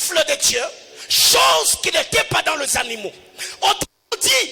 souffle de Dieu, chose qui n'était pas dans les animaux. Autrement dit,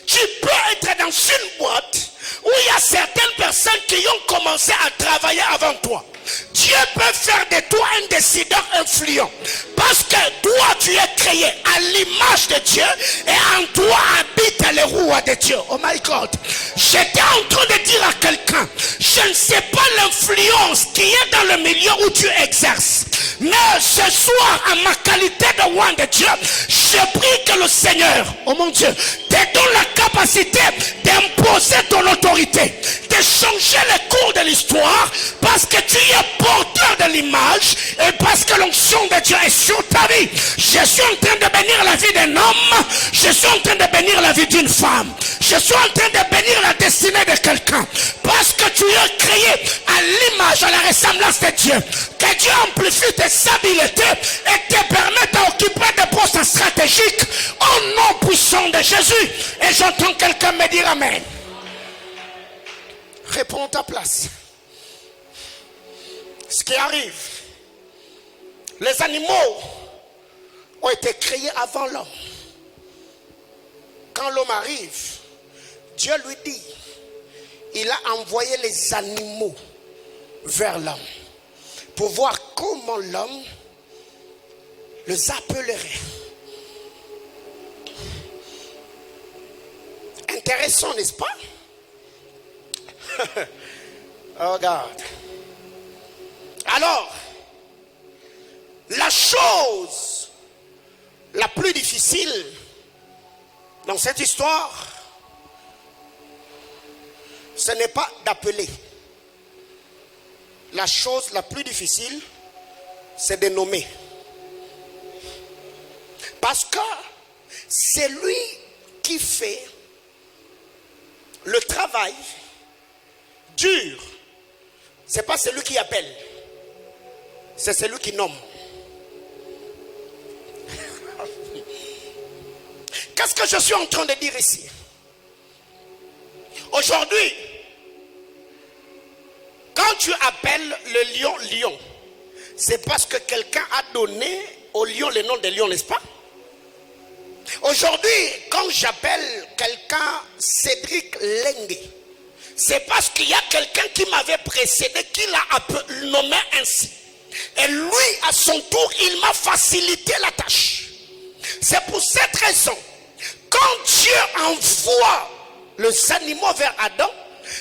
tu peux être dans une boîte où il y a certaines personnes qui ont commencé à travailler avant toi. Dieu peut faire de toi un décideur influent. Parce que toi, tu es créé à l'image de Dieu et en toi habite le roi de Dieu. Oh my God. J'étais en train de dire à quelqu'un, je ne sais pas l'influence qui est dans le milieu où tu exerces. Mais ce soir, en ma qualité de roi de Dieu, je prie que le Seigneur, oh mon Dieu, te donne la capacité d'imposer ton autorité, de changer le cours de l'histoire, parce que tu es porteur de l'image et parce que l'onction de Dieu est sur ta vie. Je suis en train de bénir la vie d'un homme, je suis en train de bénir la vie d'une femme, je suis en train de bénir la destinée de quelqu'un, parce que tu es créé à l'image, à la ressemblance de Dieu. Que Dieu amplifie tes habiletés et te permette d'occuper des postes stratégiques au nom puissant de Jésus. Et j'entends quelqu'un me dire amen. Réponds à ta place. Ce qui arrive, les animaux ont été créés avant l'homme. Quand l'homme arrive, Dieu lui dit, il a envoyé les animaux vers l'homme pour voir comment l'homme les appellerait. Intéressant, n'est-ce pas? Oh, regarde. Alors, la chose la plus difficile dans cette histoire, ce n'est pas d'appeler. La chose la plus difficile, c'est de nommer. Parce que c'est lui qui fait le travail dur. C'est pas celui qui appelle, c'est celui qui nomme. Qu'est-ce que je suis en train de dire ici? Aujourd'hui, quand tu appelles le lion lion, c'est parce que quelqu'un a donné au lion le nom de lion, n'est-ce pas? Aujourd'hui, quand j'appelle quelqu'un Cédric Lengue, c'est parce qu'il y a quelqu'un qui m'avait précédé, qui l'a nommé ainsi. Et lui, à son tour, il m'a facilité la tâche. C'est pour cette raison, quand Dieu envoie les animaux vers Adam,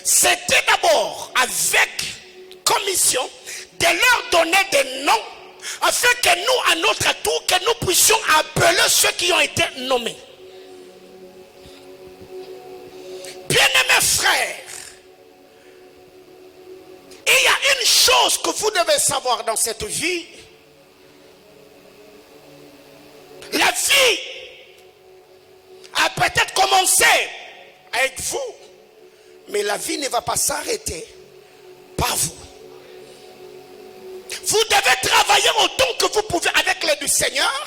c'était d'abord avec commission de leur donner des noms, afin que nous, à notre tour, que nous puissions appeler ceux qui ont été nommés. Bien-aimés frères, il y a une chose que vous devez savoir dans cette vie. La vie a peut-être commencé avec vous, mais la vie ne va pas s'arrêter par vous. Vous devez travailler autant que vous pouvez avec l'aide du Seigneur,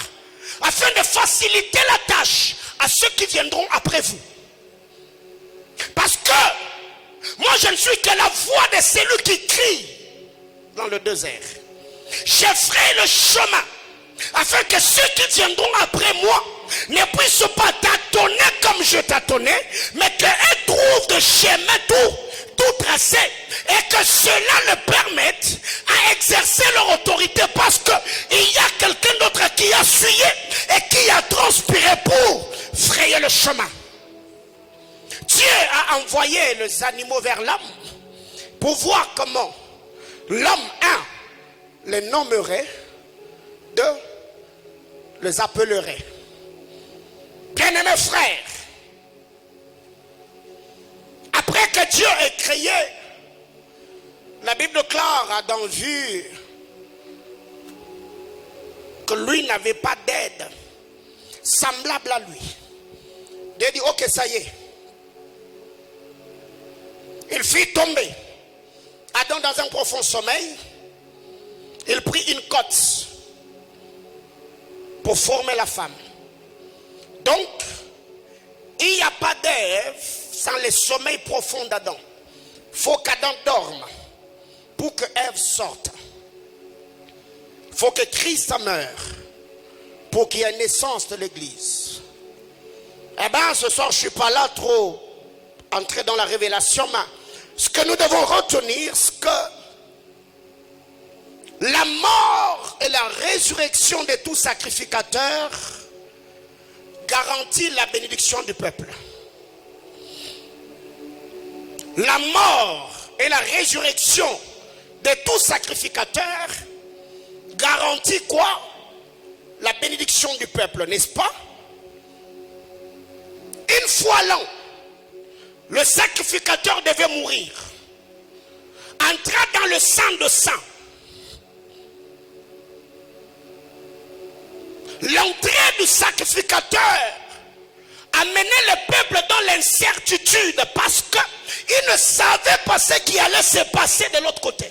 afin de faciliter la tâche à ceux qui viendront après vous. Parce que moi je ne suis que la voix de celui qui crie dans le désert. Je ferai le chemin afin que ceux qui viendront après moi ne puissent pas tâtonner comme je tâtonnais, mais qu'ils trouvent de chemin tout tracé, et que cela leur permette à exercer leur autorité, parce qu'il y a quelqu'un d'autre qui a suivi et qui a transpiré pour frayer le chemin. Dieu a envoyé les animaux vers l'homme pour voir comment l'homme, les nommerait, les appellerait. Bien-aimés frères, après que Dieu ait créé, la Bible déclare à Adam vu que lui n'avait pas d'aide semblable à lui. Dieu dit ok, ça y est. Il fit tomber Adam dans un profond sommeil. Il prit une côte pour former la femme. Donc, il n'y a pas d'Ève sans le sommeil profond d'Adam. Il faut qu'Adam dorme pour que Ève sorte. Il faut que Christ meure pour qu'il y ait naissance de l'église. Eh bien, ce soir, je ne suis pas là trop entrer dans la révélation, mais ce que nous devons retenir, c'est que la mort et la résurrection de tout sacrificateur garantit la bénédiction du peuple. La mort et la résurrection de tout sacrificateur garantit quoi? La bénédiction du peuple, n'est-ce pas? Une fois l'an, le sacrificateur devait mourir. Entra dans le sang de sang. L'entrée du sacrificateur amenait le peuple dans l'incertitude parce qu'il ne savait pas ce qui allait se passer de l'autre côté.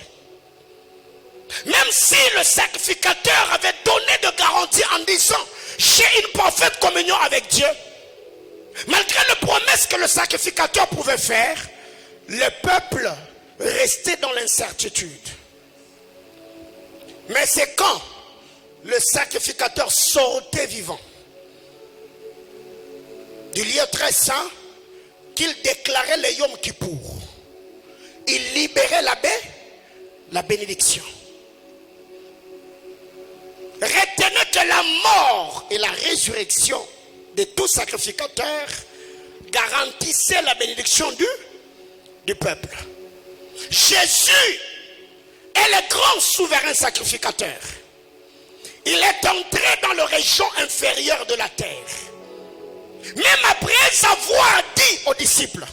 Même si le sacrificateur avait donné de garantie en disant j'ai une parfaite communion avec Dieu, malgré les promesses que le sacrificateur pouvait faire, le peuple restait dans l'incertitude. Mais c'est quand le sacrificateur sortait vivant du lieu très saint qu'il déclarait le Yom Kippour. Il libérait la bénédiction. Retenez que la mort et la résurrection de tout sacrificateur garantissaient la bénédiction du peuple. Jésus est le grand souverain sacrificateur. Il est entré dans les régions inférieures de la terre. Même après avoir dit aux disciples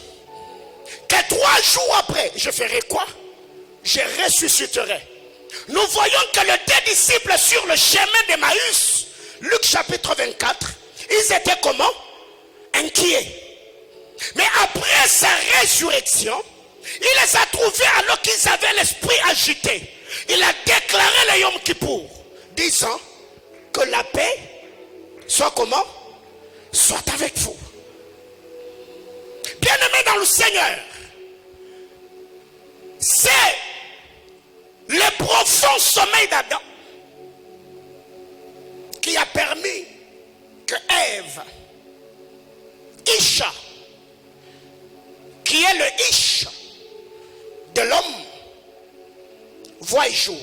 que 3 jours après, je ferai quoi? Je ressusciterai. Nous voyons que les 2 disciples sur le chemin d'Emmaüs, Luc chapitre 24, ils étaient comment? Inquiets. Mais après sa résurrection, il les a trouvés alors qu'ils avaient l'esprit agité. Il a déclaré le Yom Kippour, disant que la paix soit comment? Soit avec vous. Bien-aimés dans le Seigneur, c'est le profond sommeil d'Adam qui a permis que Ève, Isha, qui est le Ish de l'homme, voit jour.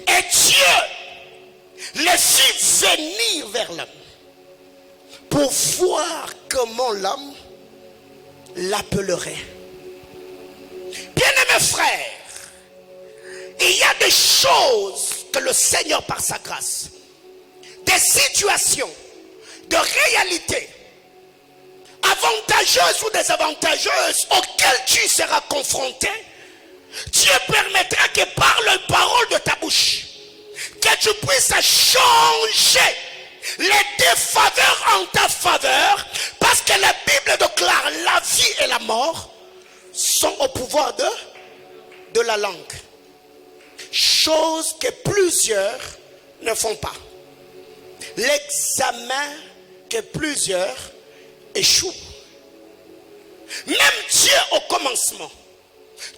Et Dieu les fit venir vers l'homme pour voir comment l'homme l'appellerait. Bien-aimés frères, il y a des choses que le Seigneur par sa grâce, des situations, de réalités avantageuses ou désavantageuses auxquelles tu seras confronté. Dieu permettra que par la parole de ta bouche, que tu puisses changer les défaveurs en ta faveur, parce que la Bible déclare la vie et la mort sont au pouvoir de la langue. Chose que plusieurs ne font pas. L'examen que plusieurs échouent. Même Dieu au commencement,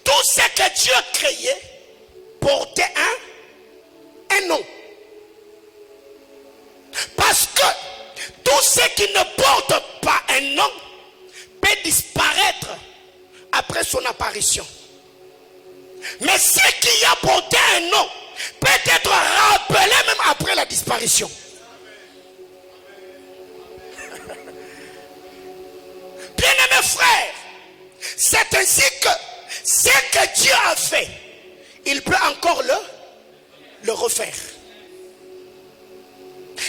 tout ce que Dieu a créé portait un nom. Parce que tout ce qui ne porte pas un nom peut disparaître après son apparition. Mais ce qui a porté un nom peut être rappelé même après la disparition. Bien-aimés frères, c'est ainsi que ce que Dieu a fait, il peut encore le refaire.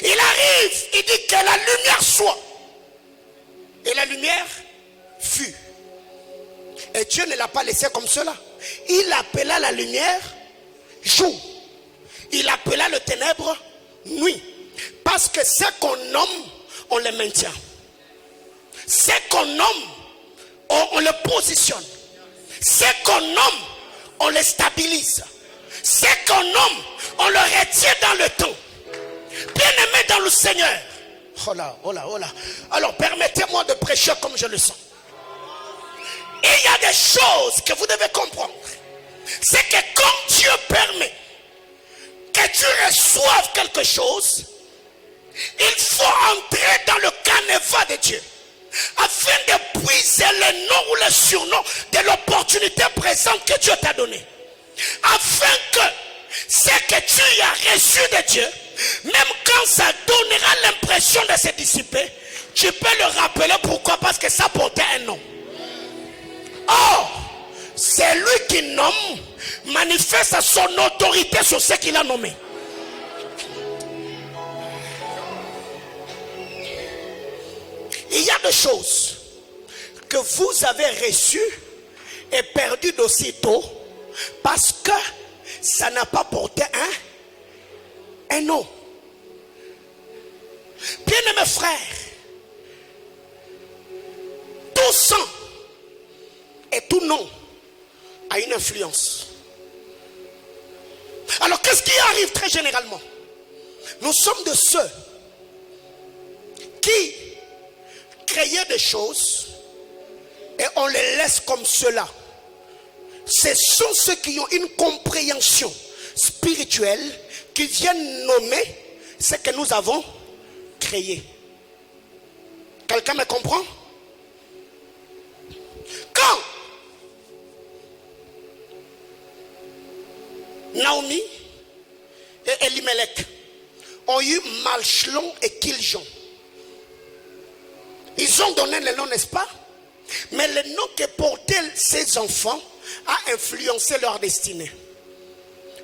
Il arrive, il dit que la lumière soit. Et la lumière fut. Et Dieu ne l'a pas laissé comme cela. Il appela la lumière jour. Il appela le ténèbre nuit. Parce que ce qu'on nomme, on le maintient. Ce qu'on nomme, on le positionne. Ce qu'on nomme, on le stabilise. Ce qu'on nomme, on le retient dans le temps. Bien-aimé dans le Seigneur. Oh là, oh là, oh là. Alors permettez-moi de prêcher comme je le sens. Et il y a des choses que vous devez comprendre. C'est que quand Dieu permet que tu reçoives quelque chose, il faut entrer dans le canevas de Dieu afin de puiser le nom ou le surnom de l'opportunité présente que Dieu t'a donnée. Afin que ce que tu as reçu de Dieu, même quand ça donnera l'impression de se dissiper, tu peux le rappeler. Pourquoi? Parce que ça portait un nom. Or, c'est lui qui nomme, manifeste son autorité sur ce qu'il a nommé. Il y a des choses que vous avez reçues et perdues d'aussitôt parce que ça n'a pas porté un nom. Bien-aimés frères, tout sang et tout nom a une influence. Alors qu'est-ce qui arrive très généralement? Nous sommes de ceux qui créent des choses et on les laisse comme cela. Ce sont ceux qui ont une compréhension spirituelle qui viennent nommer ce que nous avons créé. Quelqu'un me comprend? Quand Naomi et Elimelech ont eu Malchlon et Kiljon, ils ont donné le nom, n'est-ce pas? Mais le nom que portaient ces enfants a influencé leur destinée.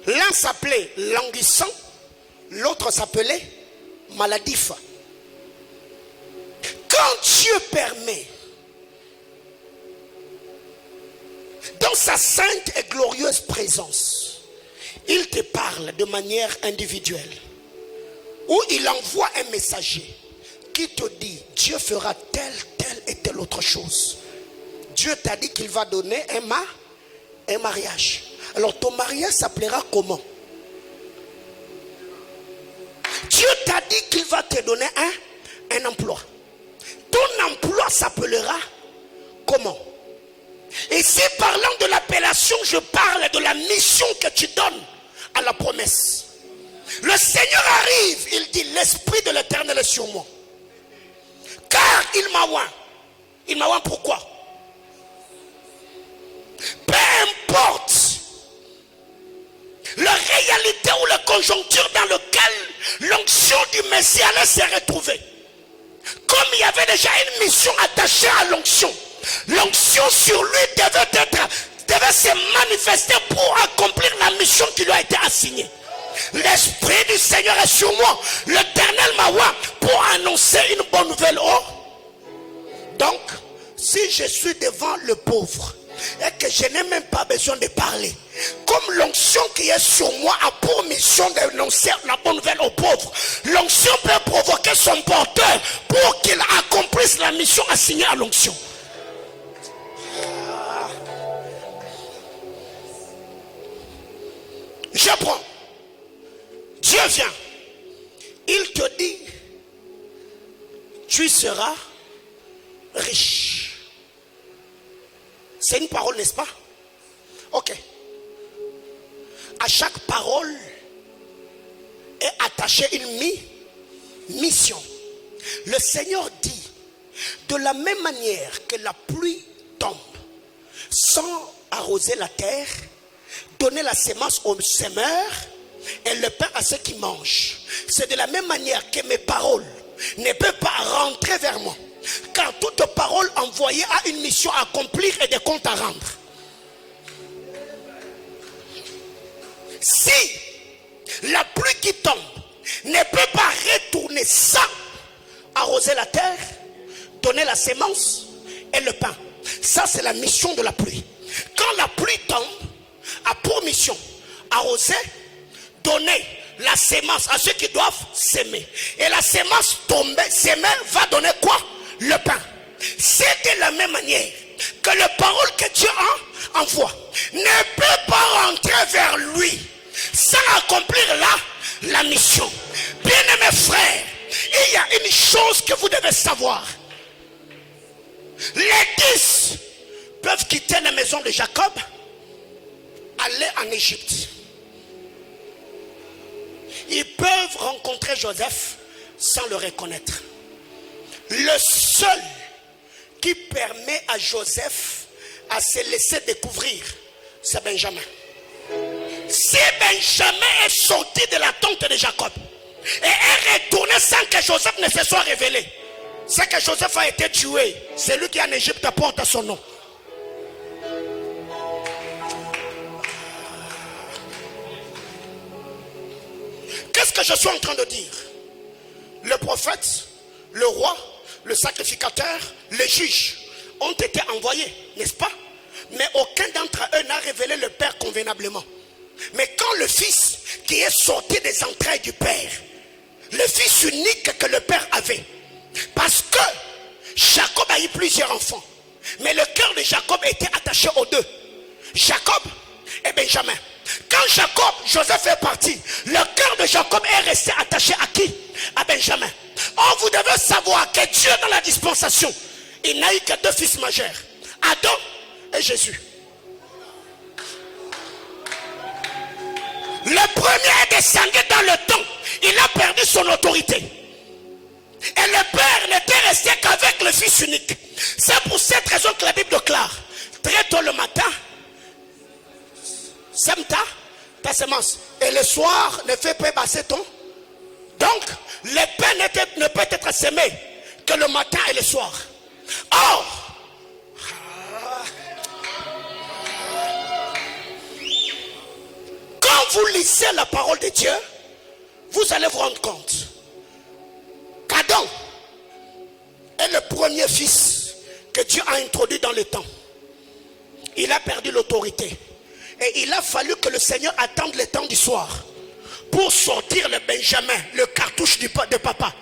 L'un s'appelait languissant, l'autre s'appelait maladif. Quand Dieu permet, dans sa sainte et glorieuse présence, il te parle de manière individuelle, ou il envoie un messager qui te dit Dieu fera telle et telle autre chose. Dieu t'a dit qu'il va donner un mariage. Alors ton mariage s'appellera comment? Dieu t'a dit qu'il va te donner un emploi. Ton emploi s'appellera comment? Et si parlant de l'appellation, je parle de la mission que tu donnes à la promesse. Le Seigneur arrive, il dit l'Esprit de l'Éternel est sur moi. Car il m'a oint. Il m'a oint pourquoi? Peu importe la réalité ou la conjoncture dans laquelle l'onction du Messie allait se retrouver. Comme il y avait déjà une mission attachée à l'onction, l'onction sur lui devait se manifester pour accomplir la mission qui lui a été assignée. L'Esprit du Seigneur est sur moi. L'Éternel m'a oint pour annoncer une bonne nouvelle. Oh. Donc, si je suis devant le pauvre et que je n'ai même pas besoin de parler, comme l'onction qui est sur moi a pour mission d'annoncer la bonne nouvelle aux pauvres, l'onction peut provoquer son porteur pour qu'il accomplisse la mission assignée à l'onction. Je prends. Dieu vient. Il te dit, tu seras riche. C'est une parole, n'est-ce pas? Ok. À chaque parole est attachée une mission. Le Seigneur dit, de la même manière que la pluie tombe sans arroser la terre, donner la semence aux semeurs et le pain à ceux qui mangent. C'est de la même manière que mes paroles ne peuvent pas rentrer vers moi. Car toute parole envoyée a une mission à accomplir et des comptes à rendre. Si la pluie qui tombe ne peut pas retourner sans arroser la terre, donner la semence et le pain, ça c'est la mission de la pluie. Quand la pluie tombe, a pour mission arroser, donner la semence à ceux qui doivent s'aimer. Et la semence tombée, s'aimer, va donner quoi? Le pain. C'est de la même manière que les paroles que Dieu envoie ne peut pas rentrer vers lui sans accomplir la mission. Bien-aimés frères, il y a une chose que vous devez savoir. Les 10 peuvent quitter la maison de Jacob, aller en Égypte. Ils peuvent rencontrer Joseph sans le reconnaître. Le seul qui permet à Joseph à se laisser découvrir, c'est Benjamin. Si Benjamin est sorti de la tente de Jacob et est retourné sans que Joseph ne se soit révélé, c'est que Joseph a été tué. Celui qui est en Égypte porte son nom. Qu'est-ce que je suis en train de dire? Le prophète, le roi, le sacrificateur, les juges ont été envoyés, n'est-ce pas? Mais aucun d'entre eux n'a révélé le Père convenablement. Mais quand le Fils qui est sorti des entrailles du Père, le Fils unique que le Père avait, parce que Jacob a eu plusieurs enfants, mais le cœur de Jacob était attaché aux deux, Jacob et Benjamin. Quand Jacob, Joseph est parti, le cœur de Jacob est resté attaché à qui? À Benjamin. Or, vous devez savoir que Dieu, dans la dispensation, il n'a eu que deux fils majeurs, Adam et Jésus. Le premier est descendu dans le temps, il a perdu son autorité. Et le Père n'était resté qu'avec le Fils unique. C'est pour cette raison que la Bible déclare, très tôt le matin, sème ta semence. Et le soir, ne fais pas passer ton. Donc, le pain ne peut être semé que le matin et le soir. Or, quand vous lisez la parole de Dieu, vous allez vous rendre compte qu'Adam est le premier fils que Dieu a introduit dans le temps. Il a perdu l'autorité. Et il a fallu que le Seigneur attende le temps du soir pour sortir le Benjamin, le cartouche de papa.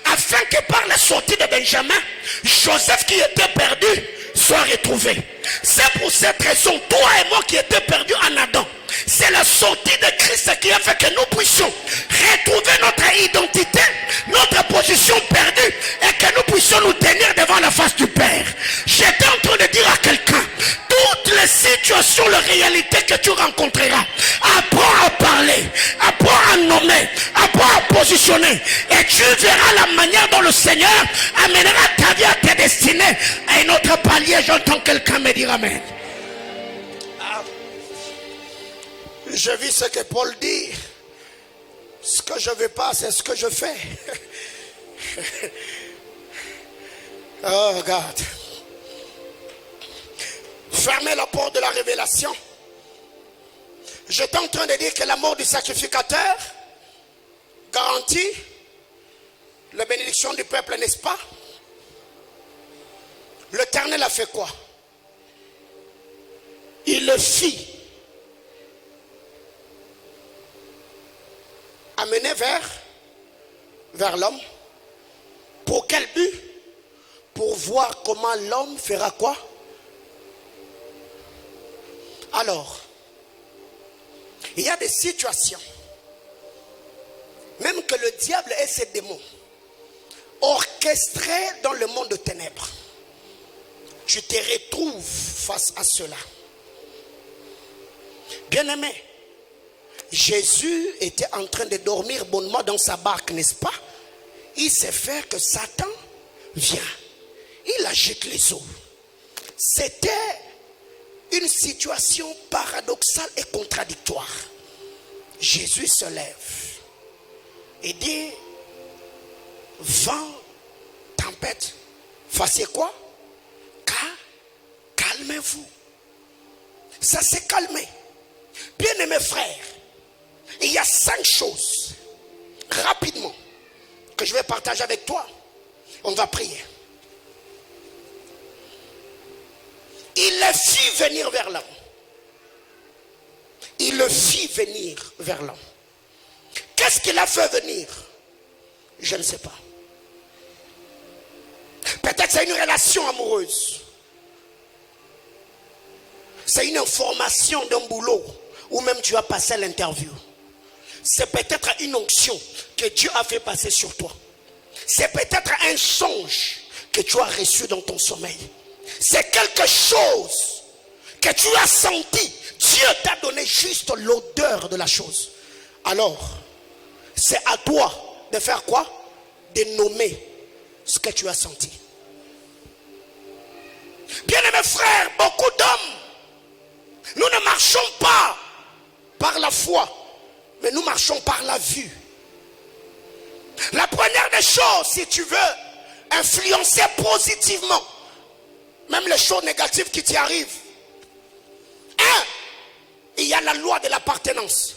Afin que par la sortie de Benjamin, Joseph qui était perdu soit retrouvé. C'est pour cette raison, toi et moi qui étions perdus en Adam, c'est la sortie de Christ qui a fait que nous puissions retrouver notre identité, notre position perdue, et que nous puissions nous tenir devant la face du Père. J'étais en train de dire à quelqu'un, toutes les situations, les réalités que tu rencontreras, apprends à parler, apprends à nommer, apprends à positionner, et tu verras la manière dont le Seigneur amènera ta vie à tes destinées à un autre palier. J'entends quelqu'un me dire amen. Je vis ce que Paul dit. Ce que je ne veux pas, c'est ce que je fais. Oh, regarde. Fermez la porte de la révélation. J'étais en train de dire que la mort du sacrificateur garantit la bénédiction du peuple, n'est-ce pas? L'Éternel a fait quoi? Il le fit amener vers l'homme. Pour quel but? Pour voir comment l'homme fera quoi? Alors, il y a des situations, même que le diable et ses démons orchestrés dans le monde de ténèbres, tu te retrouves face à cela. Bien-aimé, Jésus était en train de dormir bonnement dans sa barque, n'est-ce pas? Il sait faire que Satan vient. Il agite les eaux. C'était une situation paradoxale et contradictoire. Jésus se lève et dit, vent, tempête, fassiez quoi? Calmez-vous. Ça s'est calmé. Bien-aimés frères, il y a 5 choses rapidement que je vais partager avec toi. On va prier. Il le fit venir vers l'homme. Il le fit venir vers l'homme. Qu'est-ce qu'il a fait venir? Je ne sais pas. Peut-être c'est une relation amoureuse. C'est une information d'un boulot ou même tu as passé l'interview. C'est peut-être une onction que Dieu a fait passer sur toi. C'est peut-être un songe que tu as reçu dans ton sommeil. C'est quelque chose que tu as senti. Dieu t'a donné juste l'odeur de la chose. Alors, C'est à toi de faire quoi? De nommer ce que tu as senti. Bien-aimés frères, beaucoup d'hommes, nous ne marchons pas par la foi, mais nous marchons par la vue. La première des choses, si tu veux influencer positivement, même les choses négatives qui t'y arrivent, il y a la loi de l'appartenance.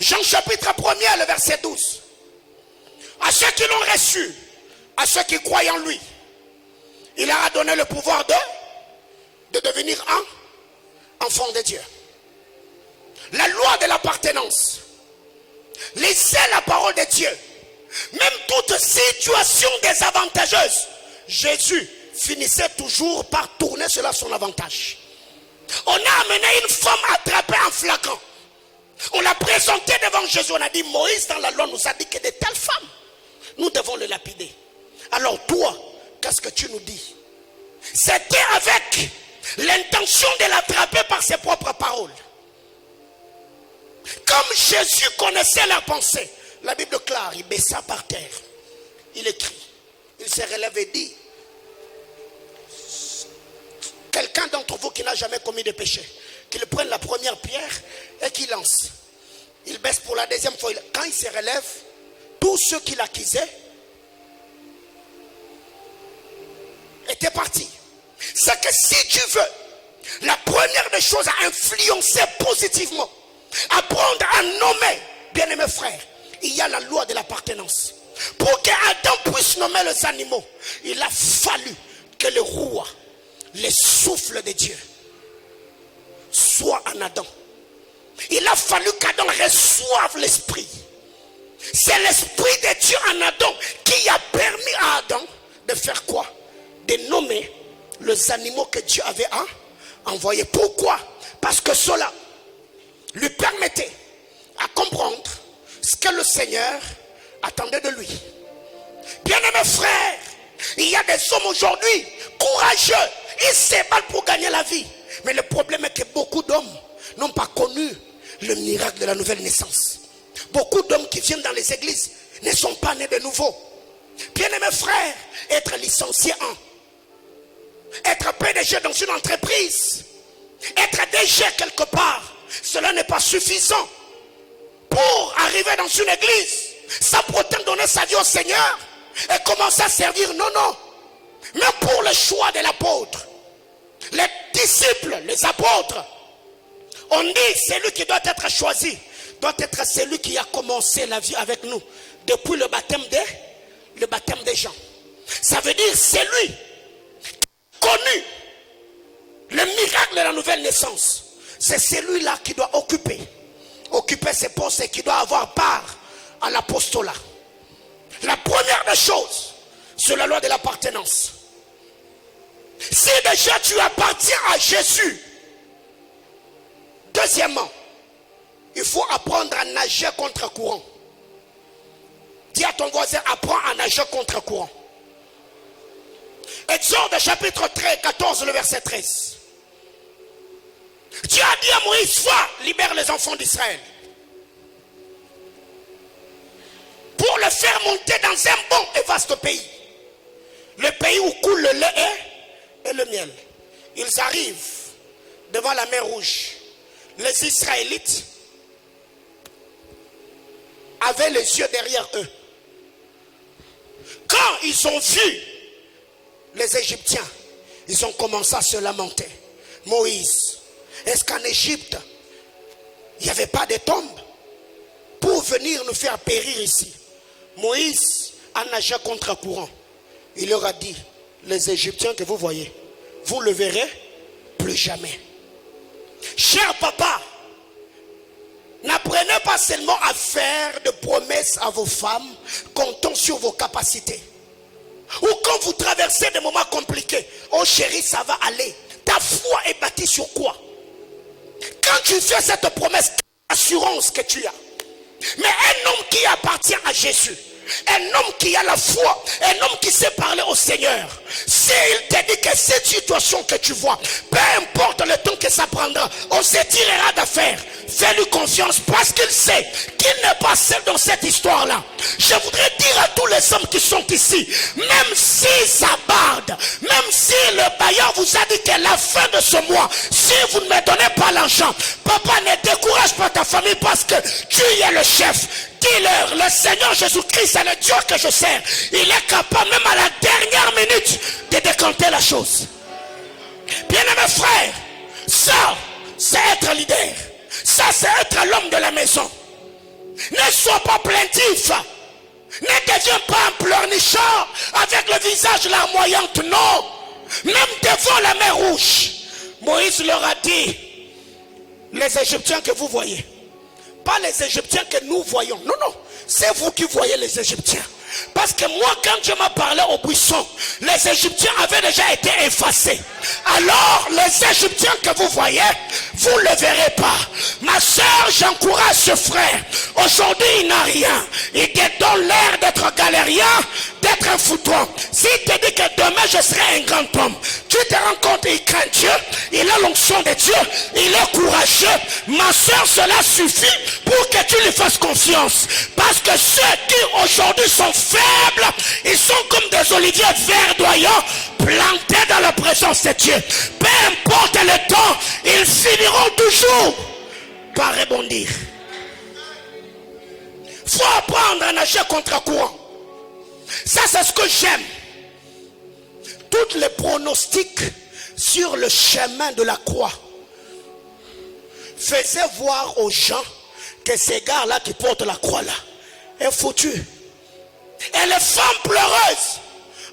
Jean chapitre 1er, le verset 12. À ceux qui l'ont reçu, à ceux qui croient en lui, il leur a donné le pouvoir de devenir un enfant de Dieu. La loi de l'appartenance. Laissez la parole de Dieu. Même toute situation désavantageuse, Jésus finissait toujours par tourner cela à son avantage. On a amené une femme attrapée en flagrant. On l'a présentée devant Jésus. On a dit, Moïse dans la loi nous a dit que de telles femmes, nous devons le lapider. Alors toi, qu'est-ce que tu nous dis? C'était avec l'intention de l'attraper par ses propres paroles. Comme Jésus connaissait leurs pensées, la Bible déclare, il baissa par terre. Il écrit, il se relève et dit, quelqu'un d'entre vous qui n'a jamais commis de péché, qu'il prenne la première pierre et qu'il lance. Il baisse pour la deuxième fois. Quand il se relève, tous ceux qui l'accusaient étaient partis. C'est que si tu veux, la première des choses à influencer positivement, apprendre à nommer, bien-aimés frères, il y a la loi de l'appartenance. Pour qu'Adam puisse nommer les animaux, il a fallu que le roi, le souffle de Dieu, soit en Adam. Il a fallu qu'Adam reçoive l'esprit. C'est l'esprit de Dieu en Adam qui a permis à Adam de faire quoi? De nommer les animaux que Dieu avait envoyés. Pourquoi? Parce que cela lui permettait à comprendre ce que le Seigneur attendait de lui. Bien-aimés frères, il y a des hommes aujourd'hui courageux, ils se battent pour gagner la vie. Mais le problème est que beaucoup d'hommes n'ont pas connu le miracle de la nouvelle naissance. Beaucoup d'hommes qui viennent dans les églises ne sont pas nés de nouveau. Bien-aimés frères, être licencié être PDG dans une entreprise, être DG quelque part, cela n'est pas suffisant pour arriver dans une église sans pourtant donner sa vie au Seigneur et commencer à servir. Non, non. Même pour le choix de l'apôtre, les disciples, les apôtres, on dit celui qui doit être choisi doit être celui qui a commencé la vie avec nous depuis le baptême des Jean. Ça veut dire celui qui a connu le miracle de la nouvelle naissance. C'est celui-là qui doit occuper ses postes et qui doit avoir part à l'apostolat. La première des choses, c'est la loi de l'appartenance. Si déjà tu appartiens à Jésus, deuxièmement, il faut apprendre à nager contre courant. Dis à ton voisin, apprends à nager contre courant. Exode chapitre 14, le verset 13. Dieu a dit à Moïse, va, libère les enfants d'Israël. Pour le faire monter dans un bon et vaste pays. Le pays où coule le lait et le miel. Ils arrivent devant la mer Rouge. Les Israélites avaient les yeux derrière eux. Quand ils ont vu les Égyptiens, ils ont commencé à se lamenter. Moïse, est-ce qu'en Égypte, il n'y avait pas de tombes pour venir nous faire périr ici? Moïse a nagé contre courant. Il leur a dit, les Égyptiens que vous voyez, vous ne le verrez plus jamais. Cher papa, n'apprenez pas seulement à faire de promesses à vos femmes, comptant sur vos capacités. Ou quand vous traversez des moments compliqués, oh chérie, ça va aller. Ta foi est bâtie sur quoi? Quand tu fais cette promesse, assurance que tu as. Mais un homme qui appartient à Jésus, un homme qui a la foi, un homme qui sait parler au Seigneur, S'il te dit que cette situation que tu vois, peu importe le temps que ça prendra, on se tirera d'affaire. Fais-lui confiance parce qu'il sait qu'il n'est pas seul dans cette histoire-là. Je voudrais dire à tous les hommes qui sont ici, même si ça barde, même si le bailleur vous a dit que la fin de ce mois, si vous ne me donnez pas l'argent, papa, ne décourage pas ta famille parce que tu es le chef. Dis-leur, le Seigneur Jésus-Christ, c'est le Dieu que je sers. Il est capable même à la dernière minute de décanter la chose. Bien-aimés frères, ça, c'est être leader. Ça, c'est être l'homme de la maison. Ne sois pas plaintif. Ne deviens pas un pleurnichard avec le visage larmoyante. Non. Même devant la mer rouge, Moïse leur a dit, les Égyptiens que vous voyez, pas les Égyptiens que nous voyons. Non, non. C'est vous qui voyez les Égyptiens. Parce que moi, quand je m'en parlais au buisson, les Égyptiens avaient déjà été effacés. Alors, les Égyptiens que vous voyez, vous ne le verrez pas. Ma soeur, j'encourage ce frère. Aujourd'hui, il n'a rien. Il te donne l'air d'être galérien, d'être un fouton. S'il te dit que demain, je serai un grand homme, tu te rends compte, il craint Dieu, il a l'onction de Dieu, il est courageux. Ma soeur, cela suffit pour que tu lui fasses confiance. Parce que ceux qui aujourd'hui sont faibles, ils sont comme des oliviers verdoyants plantés dans la présence de Dieu. Peu importe le temps, ils finiront toujours par rebondir. Il faut apprendre à nager contre courant. Ça, c'est ce que j'aime. Tous les pronostics sur le chemin de la croix faisaient voir aux gens que ces gars-là qui portent la croix-là est foutu. Et les femmes pleureuses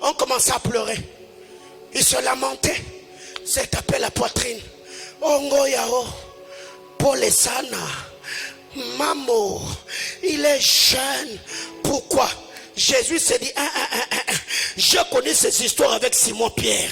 ont commencé à pleurer. Ils se lamentaient, se tapaient la poitrine. Ongo yao, Polesana, Mamo, il est jeune. Pourquoi? Jésus s'est dit, je connais ces histoires avec Simon-Pierre.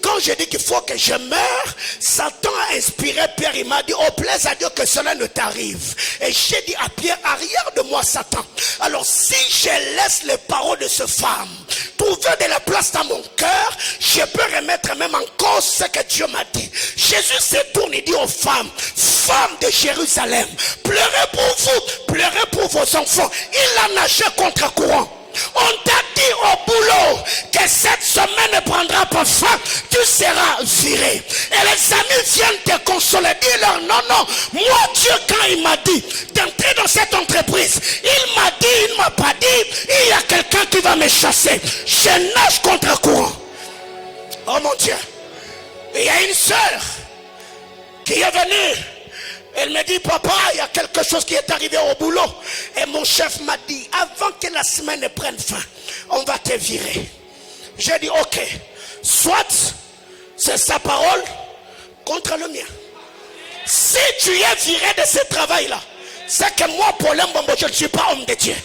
Quand je dis qu'il faut que je meure, Satan a inspiré Pierre. Il m'a dit, oh plaise à Dieu que cela ne t'arrive. Et j'ai dit à Pierre, arrière de moi Satan. Alors si je laisse les paroles de cette femme trouver de la place dans mon cœur, je peux remettre même en cause ce que Dieu m'a dit. Jésus se tourne et dit aux femmes, femmes de Jérusalem, pleurez pour vous, pleurez pour vos enfants. Il a nagé contre courant. On t'a dit au boulot que cette semaine ne prendra pas fin, tu seras viré. Et les amis viennent te consoler, dis-leur non, non. Moi, Dieu, quand il m'a dit d'entrer dans cette entreprise, il m'a dit, il ne m'a pas dit, il y a quelqu'un qui va me chasser. Je nage contre courant. Oh mon Dieu. Il y a une sœur qui est venue. Elle me dit, papa, il y a quelque chose qui est arrivé au boulot. Et mon chef m'a dit, avant que la semaine ne prenne fin, on va te virer. J'ai dit, ok, soit c'est sa parole contre le mien. Si tu es viré de ce travail-là, c'est que moi, Paulin Bombo, je ne suis pas homme de Dieu.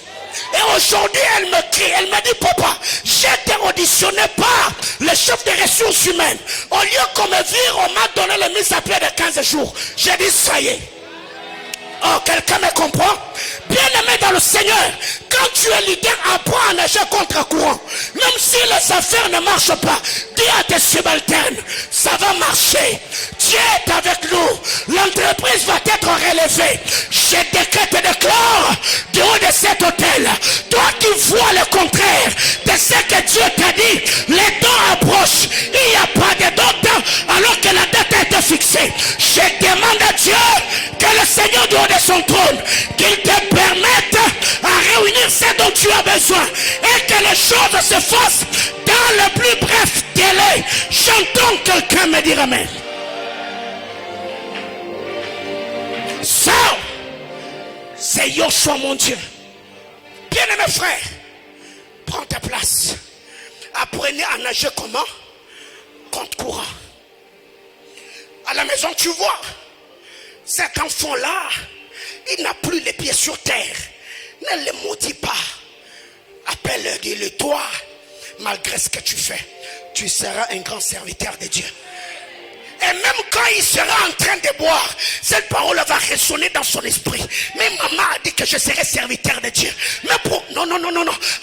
Et aujourd'hui, elle me crie, elle me dit, papa, j'étais auditionné par le chef des ressources humaines. Au lieu qu'on me vire, on m'a donné le mise à pied de 15 jours. J'ai dit, ça y est. Oh, quelqu'un me comprend? Bien-aimé dans le Seigneur, quand tu es leader, apprends à nager contre courant. Même si les affaires ne marchent pas, dis à tes subalternes, ça va marcher. Dieu est avec nous. L'entreprise va être relevée. Je décrète et déclare du haut de cet hôtel, toi qui vois le contraire de ce que Dieu t'a dit, les temps approchent. Il n'y a pas de date alors que la date a été fixée. Je demande à Dieu que le Seigneur du haut de son trône, qu'il te permette à réunir ce dont tu as besoin et que les choses se fassent dans le plus bref délai. J'entends quelqu'un me dire amen. Ça, c'est Yoshua mon Dieu. Bien-aimé frère, prends ta place. Apprenez à nager comment? Contre courant. À la maison, tu vois, cet enfant-là, il n'a plus les pieds sur terre. Ne le maudis pas. Appelle-le, dis-le, toi, malgré ce que tu fais, tu seras un grand serviteur de Dieu. Et même quand il sera en train de boire, cette parole va résonner dans son esprit. Mais maman a dit que je serai serviteur de Dieu. Mais pour... Non.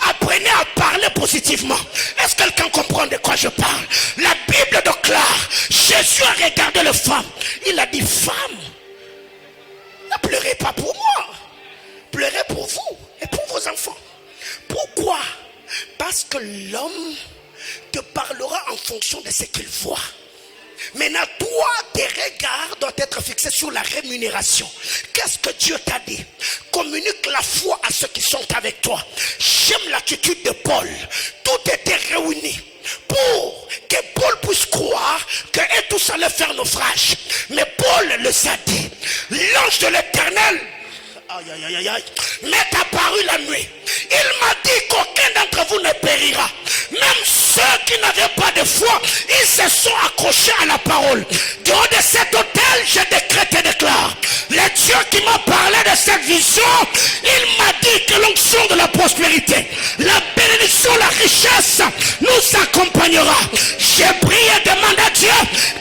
Apprenez à parler positivement. Est-ce que quelqu'un comprend de quoi je parle? La Bible déclare, Jésus a regardé les femmes. Il a dit, femme, ne pleurez pas pour moi. Pleurez pour vous et pour vos enfants. Pourquoi? Parce que l'homme te parlera en fonction de ce qu'il voit. Maintenant, toi, tes regards doivent être fixés sur la rémunération. Qu'est-ce que Dieu t'a dit? Communique la foi à ceux qui sont avec toi. J'aime l'attitude de Paul. Tout était réuni pour que Paul puisse croire que et tous allaient faire naufrage. Mais Paul le a dit. L'ange de l'Éternel m'est apparu la nuit. Il m'a dit qu'aucun d'entre vous ne périra. Même ceux qui n'avaient pas de foi, ils se sont accrochés à la parole. Du haut de cet autel, je décrète et déclare. Le Dieu qui m'a parlé de cette vision, il m'a dit que l'onction de la prospérité, la bénédiction, la richesse nous accompagnera. J'ai prié et demandé à Dieu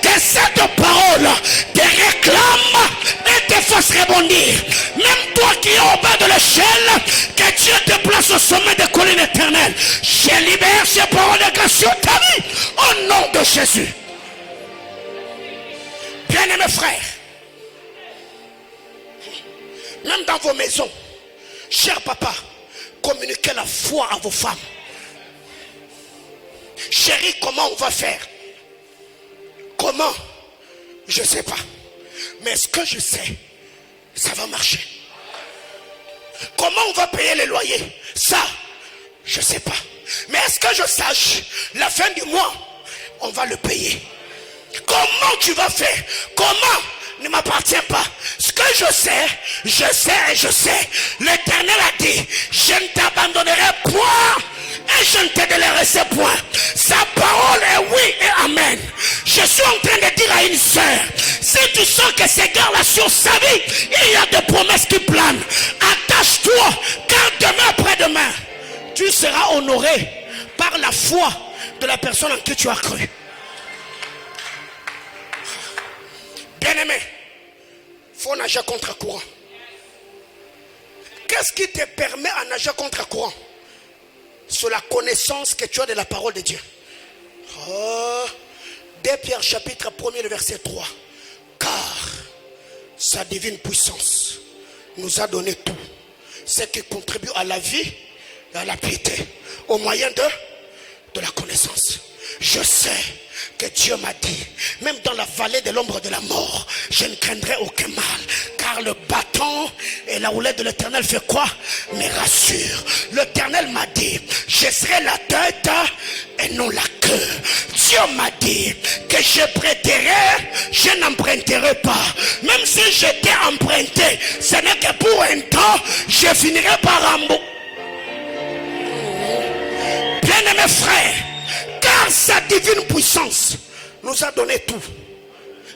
que cette parole te réclame et te fasse rebondir. Même toi qui es au bas de l'échelle, que Dieu te place au sommet des collines éternelles. Je libère ces paroles de grâce sur ta vie au nom de Jésus. Bien-aimés frères, même dans vos maisons, cher papa, communiquez la foi à vos femmes. Chérie, comment on va faire? Comment? Je ne sais pas. Mais ce que je sais, ça va marcher. Comment on va payer les loyers? Ça, je ne sais pas. Mais est-ce que je sache, la fin du mois, on va le payer? Comment tu vas faire? Comment? Ne m'appartient pas. Ce que je sais. L'Éternel a dit, je ne t'abandonnerai point et je ne te délaisserai point. Sa parole est oui et amen. Je suis en train de dire à une sœur, si tu sens que ces gars-là sur sa vie, il y a des promesses qui planent, attache-toi, car demain après-demain, tu seras honoré par la foi de la personne en qui tu as cru. Bien-aimé, il faut nager contre courant. Qu'est-ce qui te permet à nager contre courant? C'est la connaissance que tu as de la parole de Dieu. 2 Pierre chapitre 1er, le verset 3. Car sa divine puissance nous a donné tout ce qui contribue à la vie et à la piété au moyen de la connaissance. Je sais que Dieu m'a dit, même dans la vallée de l'ombre de la mort, je ne craindrai aucun mal, car le bâton et la houlette de l'Éternel fait quoi? Me rassure. L'Éternel m'a dit, je serai la tête et non la queue. Dieu m'a dit que je prêterai, je n'emprunterai pas. Même si j'étais emprunté, ce n'est que pour un temps, je finirai par rembourser. Bien-aimés frères, car sa divine puissance nous a donné tout.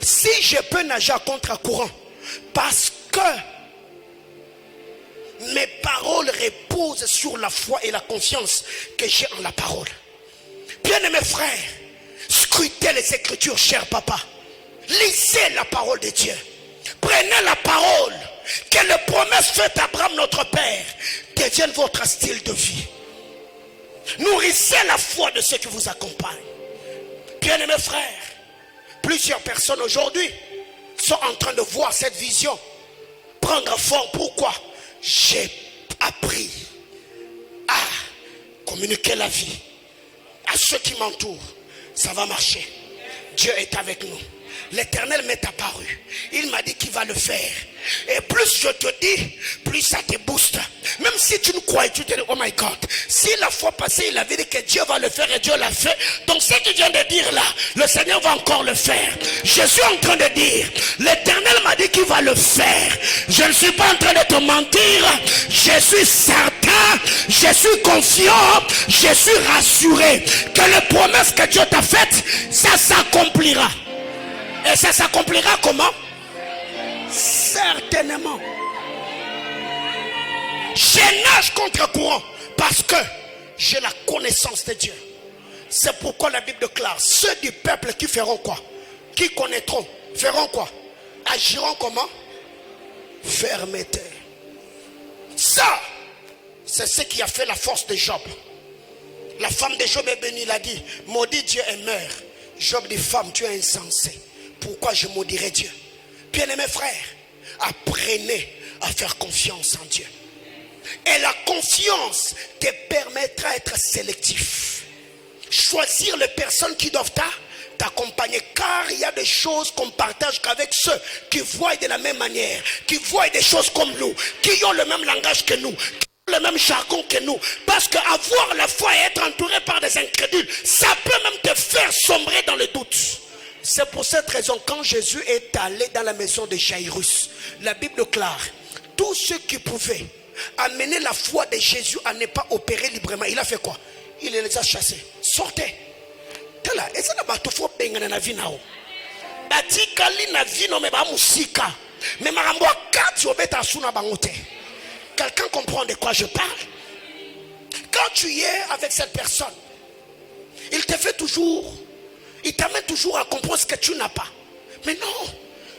Si je peux nager contre courant, parce que mes paroles reposent sur la foi et la confiance que j'ai en la parole. Bien-aimés frères, scrutez les Écritures, cher papa. Lisez la parole de Dieu. Prenez la parole, que les promesses faites à Abraham notre père deviennent votre style de vie. Nourrissez la foi de ceux qui vous accompagnent. Bien-aimés frères, plusieurs personnes aujourd'hui sont en train de voir cette vision prendre forme. Pourquoi? J'ai appris à communiquer la vie à ceux qui m'entourent. Ça va marcher. Dieu est avec nous. L'Éternel m'est apparu. Il m'a dit qu'il va le faire. Et plus je te dis, plus ça te booste. Même si tu ne crois, tu te dis, oh my God. Si la fois passée, il avait dit que Dieu va le faire et Dieu l'a fait. Donc ce qu'il vient de dire là, le Seigneur va encore le faire. Je suis en train de dire, l'Éternel m'a dit qu'il va le faire. Je ne suis pas en train de te mentir. Je suis certain, je suis confiant, je suis rassuré que les promesses que Dieu t'a faites, ça s'accomplira. Et ça s'accomplira comment? Certainement. Je nage contre courant parce que j'ai la connaissance de Dieu. C'est pourquoi la Bible déclare, ceux du peuple qui feront quoi? qui connaîtront, feront quoi? Agiront comment? Fermeté. Ça, c'est ce qui a fait la force de Job. La femme de Job est bénie, il a dit, maudit Dieu et meurt. Job dit, femme, tu es insensé. Pourquoi je maudirais Dieu? Bien-aimés frères, apprenez à faire confiance en Dieu. Et la confiance te permettra d'être sélectif. Choisir les personnes qui doivent t'accompagner. Car il y a des choses qu'on partage qu'avec ceux qui voient de la même manière, qui voient des choses comme nous, qui ont le même langage que nous, qui ont le même jargon que nous. Parce qu'avoir la foi et être entouré par des incrédules, ça peut même te faire sombrer dans le doute. C'est pour cette raison, quand Jésus est allé dans la maison de Jairus, la Bible déclare, tous ceux qui pouvaient amener la foi de Jésus à ne pas opérer librement, il a fait quoi? Il les a chassés. Sortez. Quelqu'un comprend de quoi je parle? Quand tu es avec cette personne, il te fait toujours, il t'amène toujours à comprendre ce que tu n'as pas. Mais non,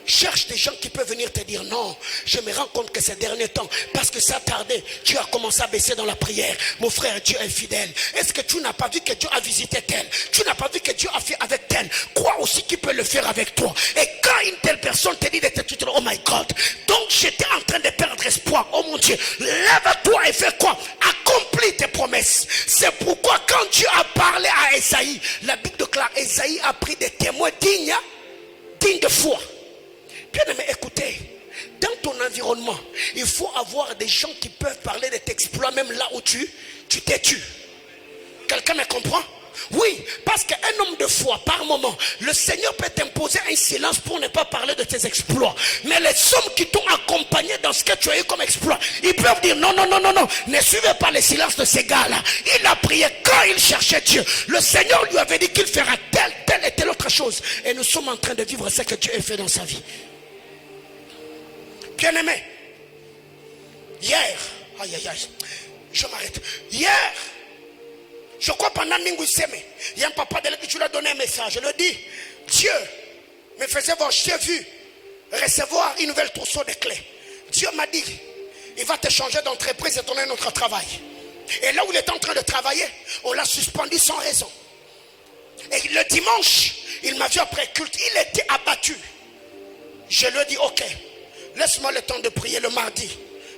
cherche des gens qui peuvent venir te dire non, je me rends compte que ces derniers temps, parce que ça tardait, tu as commencé à baisser dans la prière. Mon frère, Dieu est fidèle. Est-ce que tu n'as pas vu que Dieu a visité tel? Tu n'as pas vu que Dieu a fait avec tel? Crois aussi qu'il peut le faire avec toi. Et quand une telle personne te dit de te tuer, oh my God, donc j'étais en train de perdre espoir. Oh mon Dieu, lève-toi et fais quoi? Accomplis tes promesses. C'est pourquoi quand Dieu a parlé à Esaïe, la Bible déclare, Esaïe a pris des témoins dignes de foi. Bien aimé, écoutez, dans ton environnement, il faut avoir des gens qui peuvent parler de tes exploits, même là où tu t'es tué. Quelqu'un me comprend? Oui, parce qu'un homme de foi, par moment, le Seigneur peut t'imposer un silence pour ne pas parler de tes exploits. Mais les hommes qui t'ont accompagné dans ce que tu as eu comme exploit, ils peuvent dire non, non, non, non, non, ne suivez pas le silence de ces gars-là. Il a prié quand il cherchait Dieu. Le Seigneur lui avait dit qu'il fera telle et telle autre chose. Et nous sommes en train de vivre ce que Dieu a fait dans sa vie. Bien aimé, hier, aïe aïe aïe, je m'arrête. Hier, je crois pendant Mingu Semé, il y a un papa de là qui tu lui as donné un message. Je lui dis, Dieu me faisait voir, j'ai vu recevoir une nouvelle trousseau de clés. Dieu m'a dit, il va te changer d'entreprise et donner un autre travail. Et là où il était en train de travailler, on l'a suspendu sans raison. Et le dimanche, il m'a vu après culte, il était abattu. Je lui ai dit, ok, laisse-moi le temps de prier le mardi.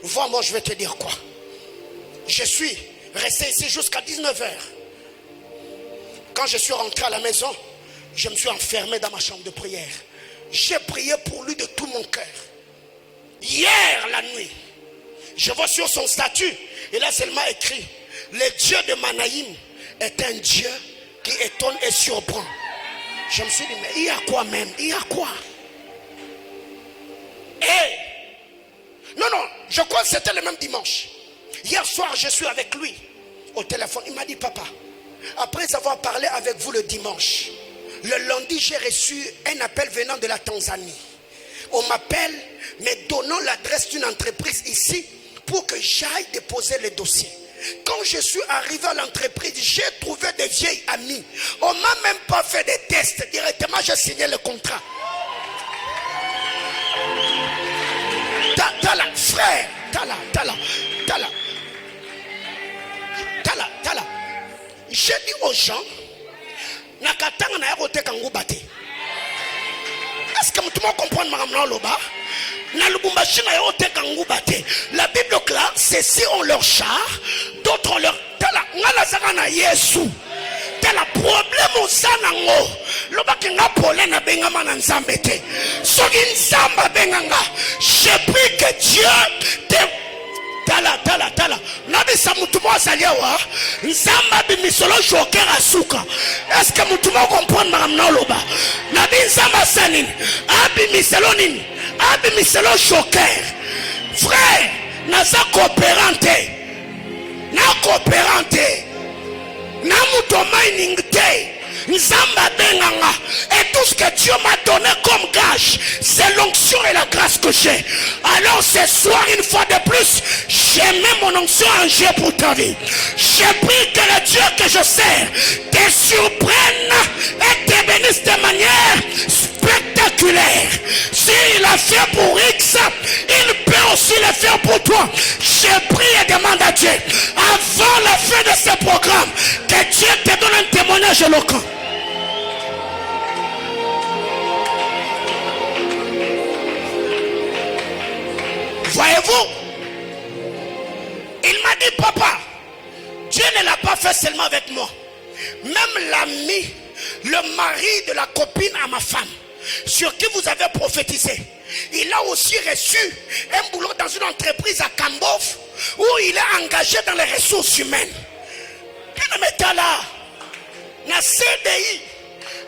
Vois-moi, je vais te dire quoi. Je suis resté ici jusqu'à 19h. Quand je suis rentré à la maison, je me suis enfermé dans ma chambre de prière. J'ai prié pour lui de tout mon cœur. Hier, la nuit, je vois sur son statut, il a seulement écrit, le Dieu de Manaïm est un Dieu qui étonne et surprend. Je me suis dit, mais il y a quoi même? Il y a quoi? Non, non, je crois que c'était le même dimanche. Hier soir, je suis avec lui au téléphone. Il m'a dit, papa, après avoir parlé avec vous le dimanche, le lundi, j'ai reçu un appel venant de la Tanzanie. On m'appelle, me donnant l'adresse d'une entreprise ici pour que j'aille déposer le dossier. Quand je suis arrivé à l'entreprise, j'ai trouvé des vieilles amies. On ne m'a même pas fait des tests. Directement, j'ai signé le contrat. Tala, frère, tala. J'ai dit aux gens, est-ce que tout le monde comprend la Bible claire, ceux-ci ont leur char, d'autres ont leur tala. La problème au sanango lobakenga pole na bengama na nzambe te soki nzamba benganga je prie que Dieu te tala nabisa mutu mo asalia wa nzamba bimisolo joker asuka. Est-ce que mutu mo comprendre makamna loba nabi nzamba sanini abimiselo nini abimiselo joker frère naza coopérante et tout ce que Dieu m'a donné comme gage, c'est l'onction et la grâce que j'ai. Alors ce soir, une fois de plus, j'ai mis mon onction en jeu pour ta vie. J'ai pris que le Dieu que je sers te surprenne et te bénisse de manière spéciale. spectaculaire. S'il a fait pour X, il peut aussi le faire pour toi. Je prie et demande à Dieu, avant la fin de ce programme, que Dieu te donne un témoignage éloquent. Voyez-vous, il m'a dit, papa, Dieu ne l'a pas fait seulement avec moi. Même l'ami, le mari de la copine à ma femme, sur qui vous avez prophétisé, il a aussi reçu un boulot dans une entreprise à Kambof, où il est engagé dans les ressources humaines. Bien mettant là, na CDI,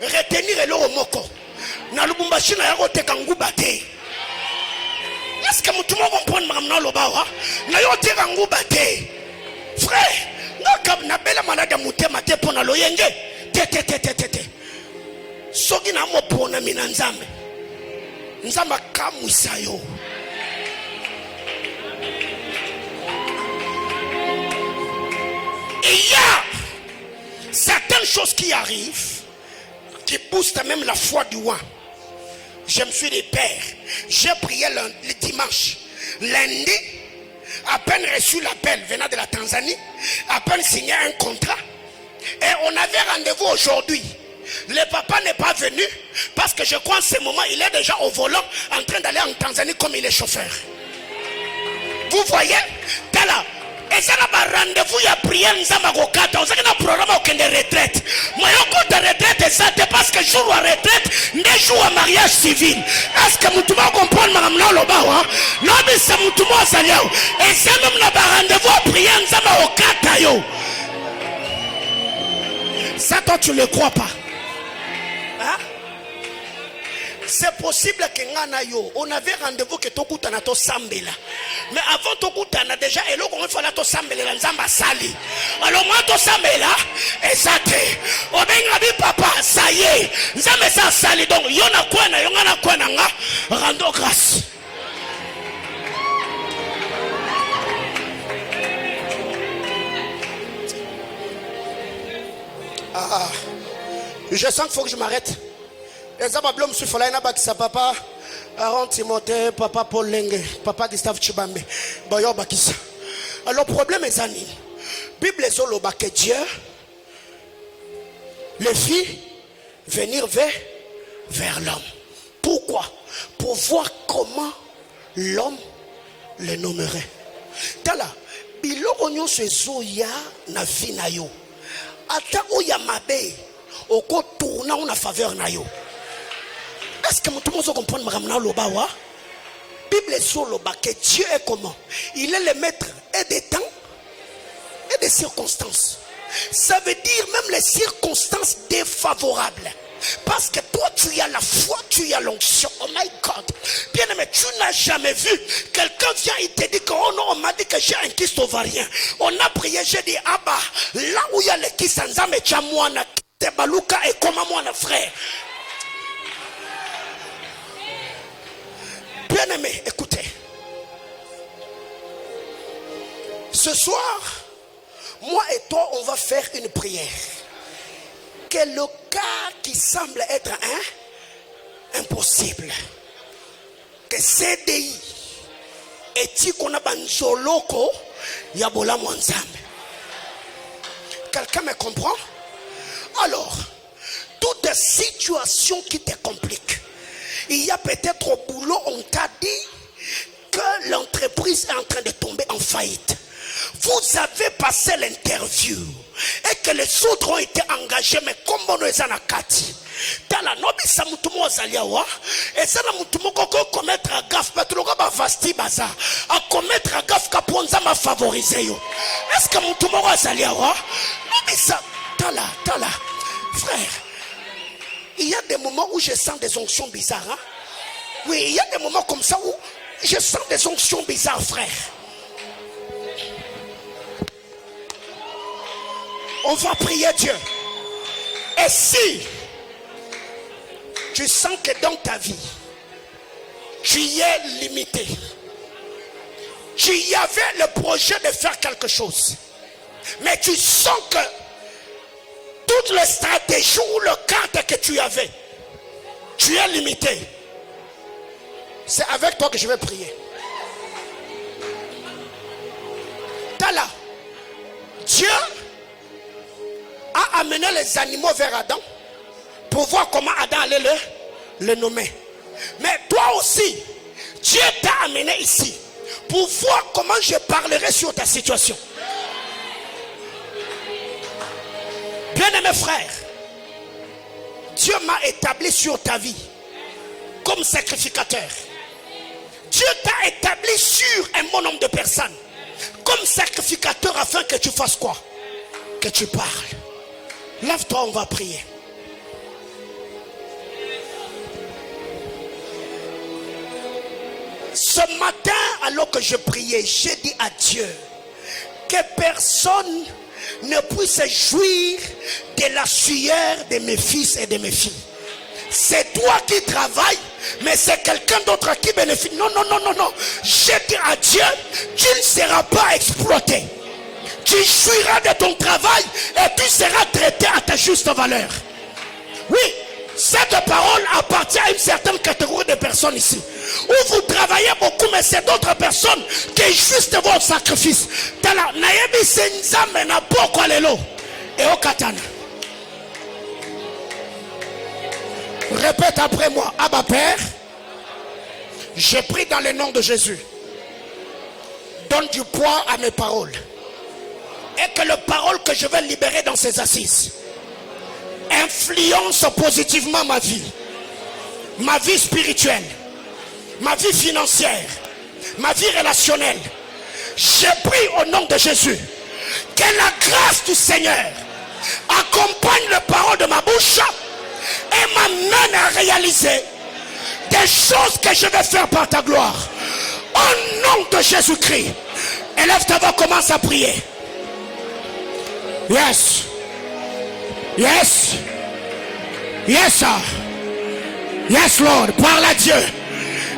retenir le moko, na lubumbashi na yaro te kanguba te. Est-ce que tout le monde comprend maintenant le bawa? Na yo te kanguba te. Frère, na bela malade mutema te pona loyenge. Te. Soki na mo pona mina nzambe. Nzamba kamusa yo. Il y a certaines choses qui arrivent qui boostent même la foi du roi. Je me suis dit, Père, j'ai prié le dimanche. Lundi, à peine reçu l'appel venant de la Tanzanie, à peine signé un contrat. Et on avait rendez-vous aujourd'hui. Le papa n'est pas venu parce que je crois en ce moment, il est déjà au volant en train d'aller en Tanzanie comme il est chauffeur. Vous voyez, Tala. Et ça n'a pas rendez-vous, il y a prié, nous avons un programme aucun de retraite. Moi, un coup de retraite, et ça, c'est parce que jour à retraite, des jours à mariage civil. Est-ce que vous comprenez, madame, non, le bas, non, mais c'est mon tout le monde, et ça, nous n'a pas rendez-vous à prier, nous avons au ça, toi, tu ne le crois pas. Hein? C'est possible que on avait rendez-vous que Tokutana to Sambela. Mais avant Tokutana, déjà, et là, on fallait to Sambela, Nzamba Sali. Alors, moi, to Sambela, et ça te. On a papa, ça y est. Nzamba ça Sali. Donc, yona quoi, rando grâce. Je sens qu'il faut que je m'arrête. Et ça, je suis fait là, papa Aaron Timothée, papa Paul Lenge, papa Gustave Chibambe. Alors, le problème est ça. Bible est sur le bas que Dieu le fit venir vers l'homme. Pourquoi? Pour voir comment l'homme le nommerait. Tala, biloko nyonso ezoya na vie na yo. Ata oya mabe, oko tourna ou na faveur na yo. Est-ce que tout le monde comprend le bawa? Bible est sur le bas que Dieu est comment? Il est le maître et des temps et des circonstances. Ça veut dire même les circonstances défavorables. Parce que toi tu as la foi, tu as l'onction. Oh my God. Bien aimé, tu n'as jamais vu quelqu'un vient et te dit que oh non, on m'a dit que j'ai un kyste ovarien. On a prié, j'ai dit ah bah là où il y a le kyste nzambe cha mwana te baluka et comme moi frère. Bien aimé, écoutez. Ce soir, moi et toi, on va faire une prière. Que le cas qui semble être impossible, que CDI et Tikona Banzoloko Yabola Mwanzambe. Quelqu'un me comprend? Alors, toute situation qui te complique, il y a peut-être au boulot, on t'a dit que l'entreprise est en train de tomber en faillite. Vous avez passé l'interview et que les autres ont été engagés, mais comme on est en akati, dans la nobi sa mutumo zaliawa, et ça la mutumo koko commettre à gaffe, mais tout le monde va vasti baza, à commettre à gaffe kaponza m'a favorisé yo. Est-ce que mutumo zaliawa, nobi sa, tala, frère. Il y a des moments où je sens des onctions bizarres. Hein? Oui, il y a des moments comme ça où je sens des onctions bizarres, frère. On va prier Dieu. Et si tu sens que dans ta vie, tu y es limité, tu y avais le projet de faire quelque chose, mais tu sens que toutes les stratégies ou le cadre que tu avais, tu es limité. C'est avec toi que je vais prier. Là, Dieu a amené les animaux vers Adam pour voir comment Adam allait le nommer. Mais toi aussi, Dieu t'a amené ici pour voir comment je parlerai sur ta situation. Bien-aimé frère, Dieu m'a établi sur ta vie comme sacrificateur. Dieu t'a établi sur un bon nombre de personnes comme sacrificateur afin que tu fasses quoi? Que tu parles. Lève-toi, on va prier. Ce matin, alors que je priais, j'ai dit à Dieu que personne ne puisse jouir de la sueur de mes fils et de mes filles. C'est toi qui travailles, mais c'est quelqu'un d'autre qui bénéficie. Non. Je dis à Dieu, tu ne seras pas exploité. Tu jouiras de ton travail et tu seras traité à ta juste valeur. Oui, cette parole appartient à une certaine catégorie de personnes ici. Où vous travaillez beaucoup, mais c'est d'autres personnes qui juste votre sacrifice. Et au katana. Répète après moi. Abba Père, je prie dans le nom de Jésus. Donne du poids à mes paroles. Et que les paroles que je vais libérer dans ces assises influencent positivement ma vie spirituelle, ma vie financière, ma vie relationnelle. Je prie au nom de Jésus que la grâce du Seigneur accompagne les paroles de ma bouche et m'amène à réaliser des choses que je vais faire par ta gloire. Au nom de Jésus-Christ, élève ta voix, commence à prier. Yes. Yes, Lord. Parle à Dieu.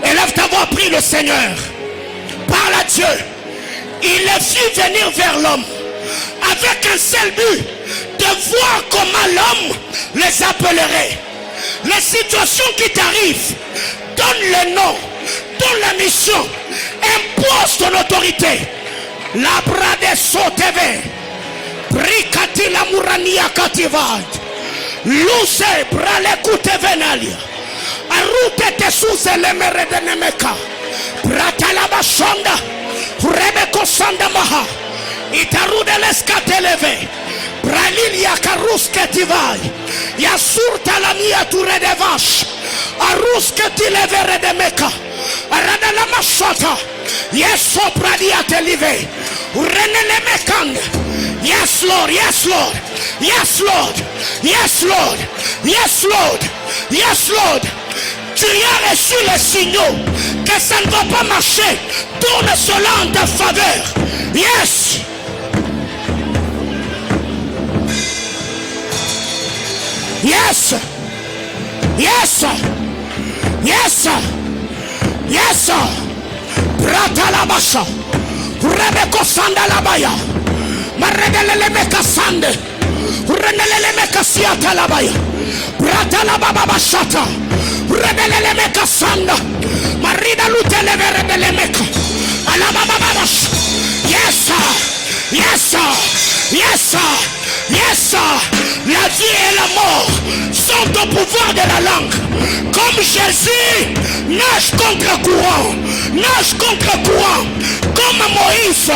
Élève ta voix, prie le Seigneur. Parle à Dieu. Il est vu venir vers l'homme avec un seul but, de voir comment l'homme les appellerait. Les situations qui t'arrivent, donne le nom, donne la mission, impose ton autorité. La brade soteve, bricati la murania cativad, luce brale kutevenalia, arute te suse le meredenemeka, bratala bashonda, rebeko sanda maha, itarude leskateleve. Bralilia karuske tivai, yasurta la mia ture de vache, aruske tilevere de meka, arada la mashata, yeso pradia telive, urenele mekan. Yes Lord, yes Lord, yes Lord, yes Lord, yes Lord, yes Lord. Tu as reçu les signaux que ça ne va pas marcher. Tourne cela en ta faveur. Yes. Yes, yes, yes, yes. Brata la basha, Rebeko sanda la baya, Maregelele meka sande, Renelele meka siata la baya, Brata la baba bashata, Rebelele meka sanda, Marida lutele verebele meka, Alababa bash. Yes, yes, yes, yes. La vie et la mort sont au pouvoir de la langue. Comme Jésus nage contre courant, nage contre courant. Comme Moïse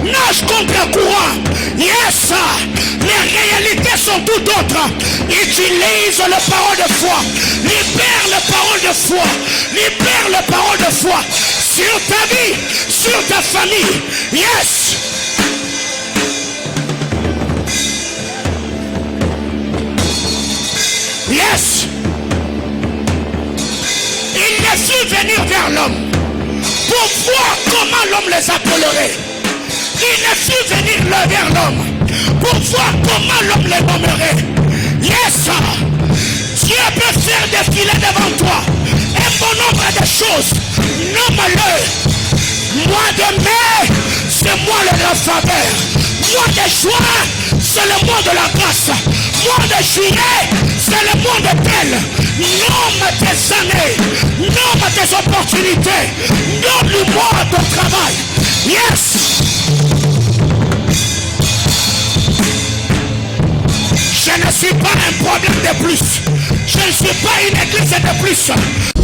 nage contre courant. Yes, les réalités sont tout autres. Utilise les paroles de foi. Libère les paroles de foi. Libère les paroles de foi sur ta vie, sur ta famille. Yes. Yes. Il les fit venir vers l'homme pour voir comment l'homme les appellerait. Il les fit venir vers l'homme pour voir comment l'homme les nommerait. Yes. Dieu peut faire défiler devant toi un bon nombre de choses. Nomme-le. Mois de mai, c'est moi le faveur. Mois de juin, c'est le mois de la grâce. Mois de juillet, c'est le mois de tel. Nomme tes années, nomme tes opportunités, nomme le mois de travail. Yes. Je ne suis pas un problème de plus. Je ne suis pas une église de plus.